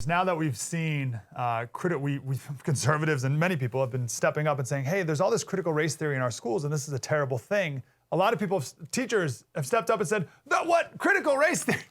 Now that we've seen we conservatives and many people have been stepping up and saying, hey, there's all this critical race theory in our schools and this is a terrible thing. A lot of people, teachers have stepped up and said, what, critical race theory?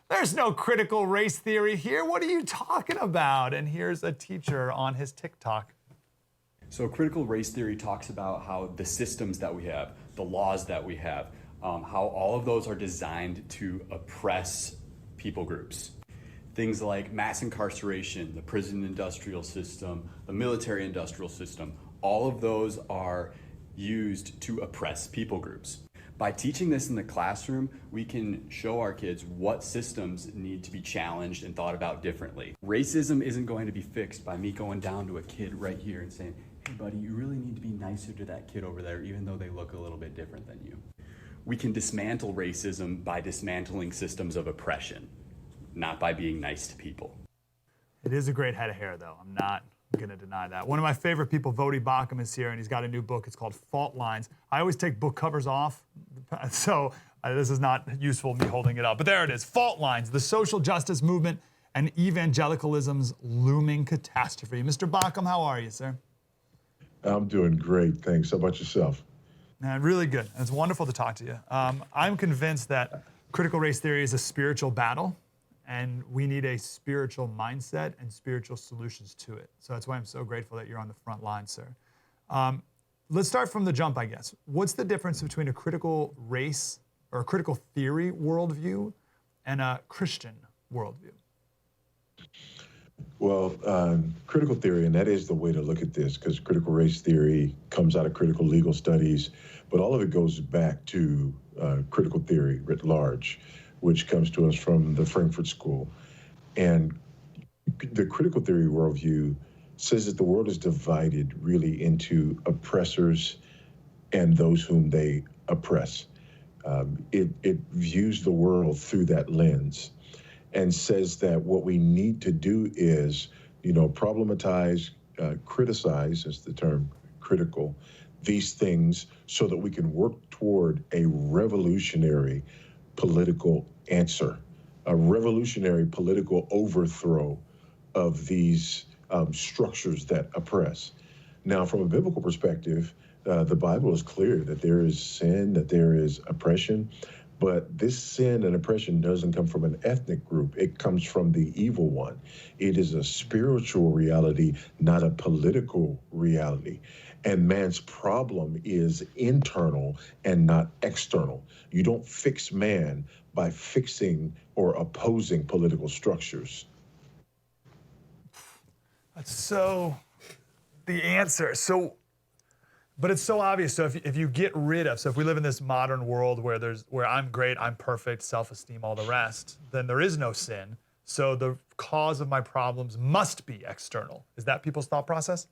There's no critical race theory here. What are you talking about? And here's a teacher on his TikTok. So critical race theory talks about how the systems that we have, the laws that we have, how all of those are designed to oppress people groups. Things like mass incarceration, the prison industrial system, the military industrial system, all of those are used to oppress people groups. By teaching this in the classroom, we can show our kids what systems need to be challenged and thought about differently. Racism isn't going to be fixed by me going down to a kid right here and saying, hey buddy, you really need to be nicer to that kid over there, even though they look a little bit different than you. We can dismantle racism by dismantling systems of oppression, not by being nice to people. It is a great head of hair, though. I'm not going to deny that. One of my favorite people, Voddie Baucham, is here, and he's got a new book. It's called Fault Lines. I always take book covers off, so this is not useful, me holding it up. But there it is, Fault Lines, the social justice movement and evangelicalism's looming catastrophe. Mr. Baucham, how are you, sir? I'm doing great, thanks. How about yourself? Really good. It's wonderful to talk to you. I'm convinced that critical race theory is a spiritual battle, and we need a spiritual mindset and spiritual solutions to it. So that's why I'm so grateful that you're on the front line, sir. Let's start from the jump, I guess. What's the difference between a critical race or a critical theory worldview and a Christian worldview? Well, critical theory, and that is the way to look at this, because critical race theory comes out of critical legal studies, but all of it goes back to critical theory writ large, which comes to us from the Frankfurt School. And the critical theory worldview says that the world is divided really into oppressors and those whom they oppress. It views the world through that lens and says that what we need to do is, problematize, criticize, is the term critical, these things so that we can work toward a revolutionary political answer, a revolutionary political overthrow of these structures that oppress. Now, from a biblical perspective, the Bible is clear that there is sin, that there is oppression, but this sin and oppression doesn't come from an ethnic group. It comes from the evil one. It is a spiritual reality, not a political reality. And man's problem is internal and not external. You don't fix man by fixing or opposing political structures. That's so the answer. But it's so obvious. So if you get rid of, so if we live in this modern world where I'm great, I'm perfect, self-esteem, all the rest, then there is no sin. So the cause of my problems must be external. Is that people's thought process?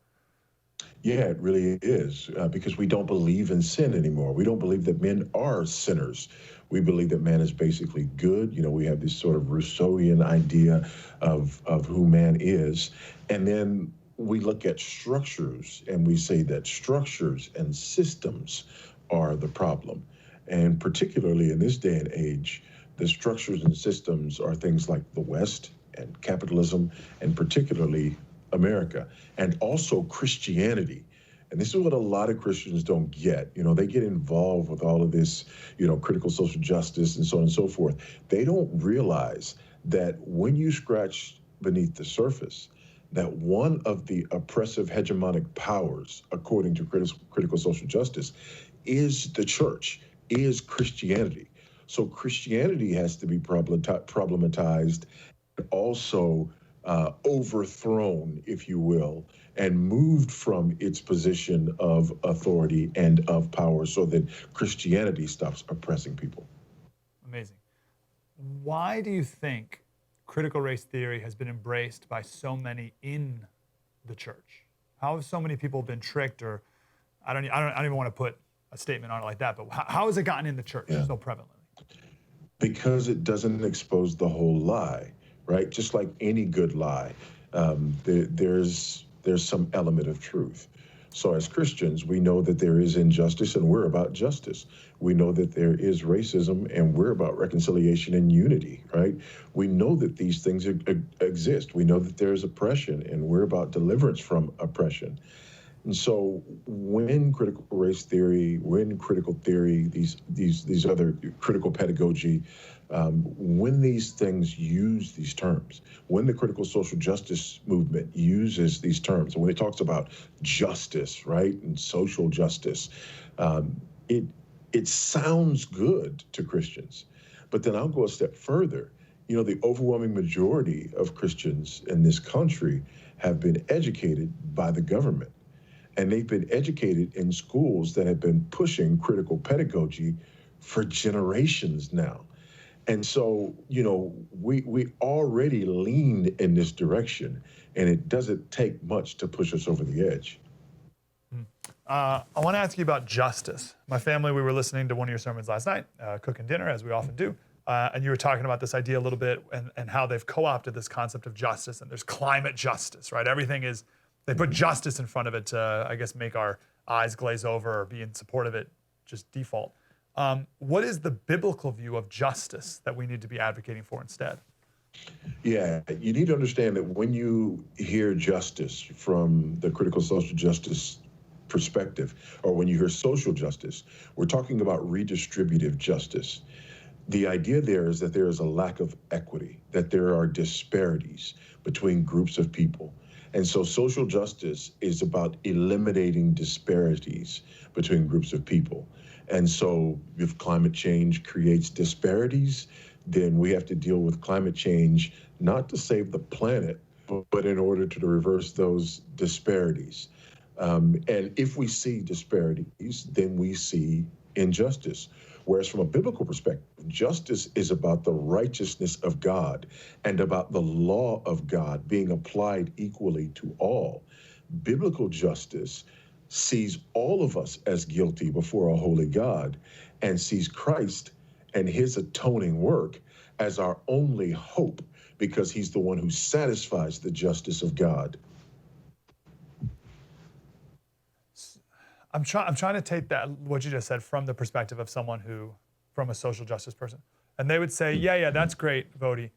Yeah, it really is, because we don't believe in sin anymore. We don't believe that men are sinners. We believe that man is basically good. We have this sort of Rousseauian idea of who man is. And then we look at structures and we say that structures and systems are the problem. And particularly in this day and age, the structures and systems are things like the West and capitalism, and particularly America, and also Christianity. And this is what a lot of Christians don't get. They get involved with all of this, critical social justice and so on and so forth. They don't realize that when you scratch beneath the surface, that one of the oppressive hegemonic powers, according to critical social justice, is the church, is Christianity. So Christianity has to be problematized, and also overthrown, if you will, and moved from its position of authority and of power so that Christianity stops oppressing people. Amazing. Why do you think critical race theory has been embraced by so many in the church? How have so many people been tricked, or I don't even want to put a statement on it like that, but how has it gotten in the church so prevalently? Because it doesn't expose the whole lie, right? Just like any good lie, there's some element of truth. So as Christians, we know that there is injustice and we're about justice. We know that there is racism and we're about reconciliation and unity, right? We know that these things exist. We know that there is oppression and we're about deliverance from oppression. And so when critical race theory, when critical theory, these other critical pedagogy, when these things use these terms, when the critical social justice movement uses these terms, when it talks about justice, right, and social justice, it sounds good to Christians. But then I'll go a step further. You know, the overwhelming majority of Christians in this country have been educated by the government. And they've been educated in schools that have been pushing critical pedagogy for generations now. And so, you know, we already leaned in this direction, and it doesn't take much to push us over the edge. I want to ask you about justice. My family, we were listening to one of your sermons last night, cooking dinner, as we often do. And you were talking about this idea a little bit and how they've co-opted this concept of justice. And there's climate justice, right? Everything is, they put justice in front of it to, I guess, make our eyes glaze over or be in support of it, just default. What is the biblical view of justice that we need to be advocating for instead? Yeah, you need to understand that when you hear justice from the critical social justice perspective, or when you hear social justice, we're talking about redistributive justice. The idea there is that there is a lack of equity, that there are disparities between groups of people. And so social justice is about eliminating disparities between groups of people. And so if climate change creates disparities, then we have to deal with climate change, not to save the planet, but in order to reverse those disparities. And if we see disparities, then we see injustice. Whereas from a biblical perspective, justice is about the righteousness of God and about the law of God being applied equally to all. Biblical justice sees all of us as guilty before a holy God and sees Christ and his atoning work as our only hope, because he's the one who satisfies the justice of God. I'm trying to take that, what you just said, from the perspective of someone who, from a social justice person. And they would say, yeah, that's great, Voddie,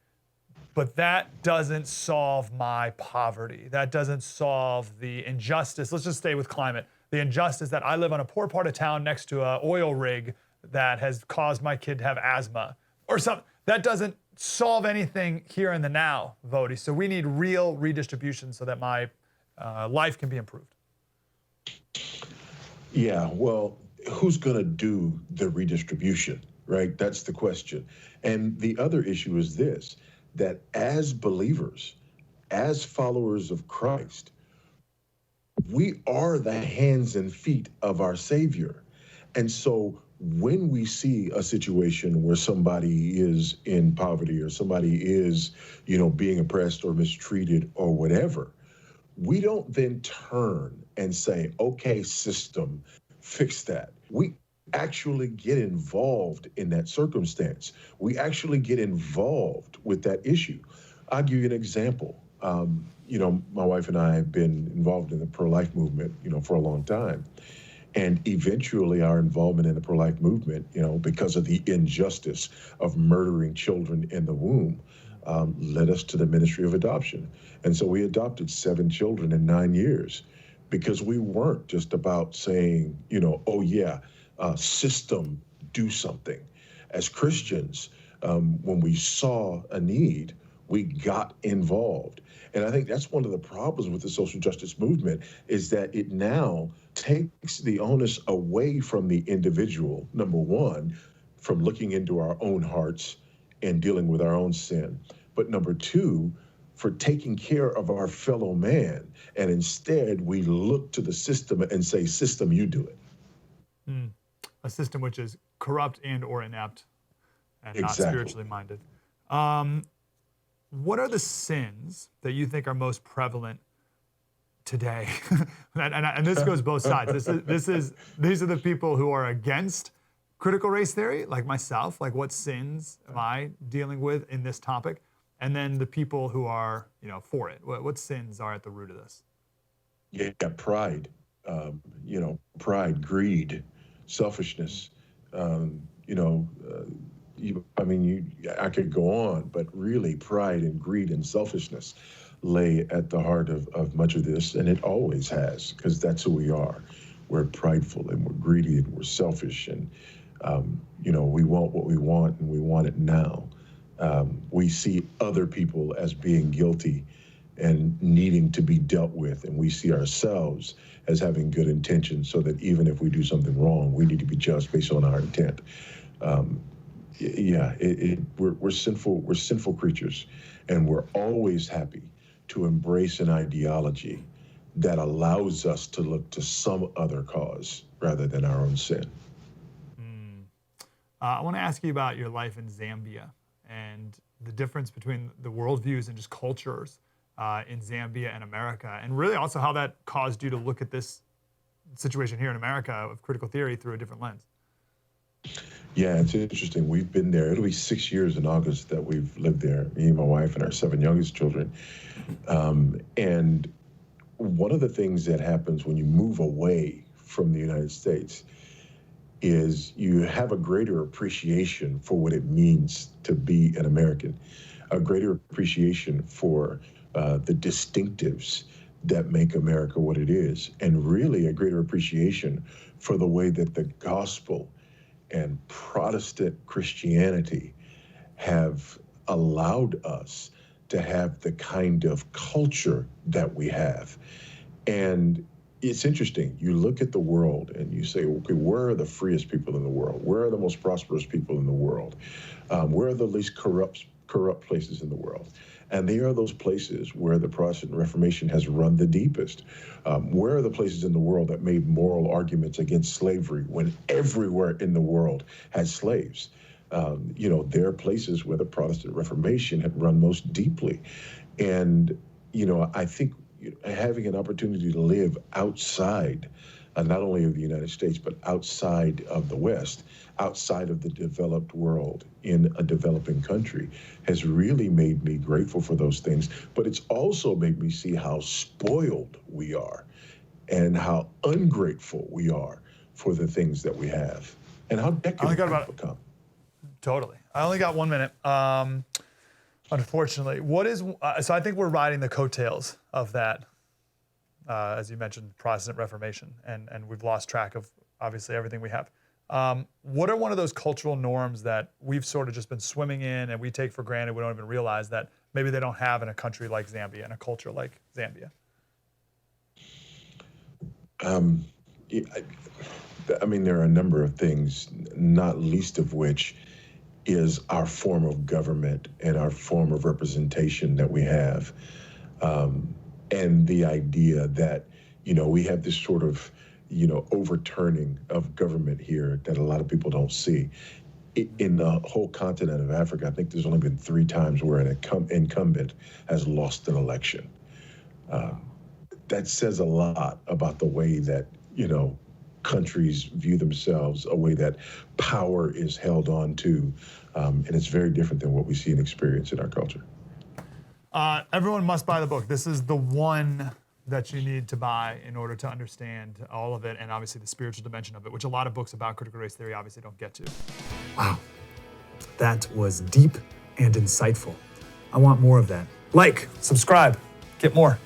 but that doesn't solve my poverty. That doesn't solve the injustice. Let's just stay with climate. The injustice that I live on a poor part of town next to an oil rig that has caused my kid to have asthma or something. That doesn't solve anything here in the now, Voddie. So we need real redistribution so that my life can be improved. Yeah, well, who's going to do the redistribution, right? That's the question. And the other issue is this, that as believers, as followers of Christ, we are the hands and feet of our Savior. And so when we see a situation where somebody is in poverty or somebody is, being oppressed or mistreated or whatever, we don't then turn and say, okay, system, fix that. We actually get involved in that circumstance. We actually get involved with that issue. I'll give you an example. My wife and I have been involved in the pro-life movement, for a long time. And eventually our involvement in the pro-life movement, because of the injustice of murdering children in the womb, led us to the ministry of adoption. And so we adopted 7 children in 9 years, because we weren't just about saying, system, do something. As Christians, when we saw a need, we got involved. And I think that's one of the problems with the social justice movement, is that it now takes the onus away from the individual, number one, from looking into our own hearts and dealing with our own sin. But number two, for taking care of our fellow man. And instead, we look to the system and say, system, you do it. A system which is corrupt and or inept and Exactly. not spiritually minded. What are the sins that you think are most prevalent today? and this goes both sides. These are the people who are against critical race theory, like myself. Like, what sins am I dealing with in this topic? And then the people who are, for it. What sins are at the root of this? Yeah, pride. pride, greed, selfishness. I could go on, but really pride and greed and selfishness lay at the heart of much of this, and it always has, because that's who we are. We're prideful and we're greedy and we're selfish, and we want what we want and we want it now. We see other people as being guilty and needing to be dealt with, and we see ourselves as having good intentions, so that even if we do something wrong, we need to be judged based on our intent. We're sinful creatures, and we're always happy to embrace an ideology that allows us to look to some other cause rather than our own sin. I want to ask you about your life in Zambia and the difference between the worldviews and just cultures in Zambia and America, and really also how that caused you to look at this situation here in America of critical theory through a different lens. Yeah, it's interesting. We've been there. It'll be 6 years in August that we've lived there, me and my wife and our 7 youngest children. And one of the things that happens when you move away from the United States is you have a greater appreciation for what it means to be an American, a greater appreciation for the distinctives that make America what it is, and really a greater appreciation for the way that the gospel and Protestant Christianity have allowed us to have the kind of culture that we have. And it's interesting. You look at the world and you say, okay, where are the freest people in the world? Where are the most prosperous people in the world? Where are the least corrupt places in the world? And they are those places where the Protestant Reformation has run the deepest. Where are the places in the world that made moral arguments against slavery when everywhere in the world had slaves? There are places where the Protestant Reformation had run most deeply. And, I think having an opportunity to live outside, not only of the United States, but outside of the West, outside of the developed world in a developing country, has really made me grateful for those things. But it's also made me see how spoiled we are and how ungrateful we are for the things that we have and how decadent we've become. Totally. I only got 1 minute. Unfortunately, so I think we're riding the coattails of that, as you mentioned, Protestant Reformation, and we've lost track of obviously everything we have. What are one of those cultural norms that we've sort of just been swimming in and we take for granted, we don't even realize that maybe they don't have in a country like Zambia and a culture like Zambia? There are a number of things, not least of which is our form of government and our form of representation that we have. And the idea that, we have this sort of, overturning of government here that a lot of people don't see. In the whole continent of Africa, I think there's only been 3 times where an incumbent has lost an election. That says a lot about the way that, countries view themselves, a way that power is held on to, and it's very different than what we see and experience in our culture. Everyone must buy the book. This is the one that you need to buy in order to understand all of it, and obviously the spiritual dimension of it, which a lot of books about critical race theory obviously don't get to. Wow, that was deep and insightful. I want more of that. Like, subscribe, get more.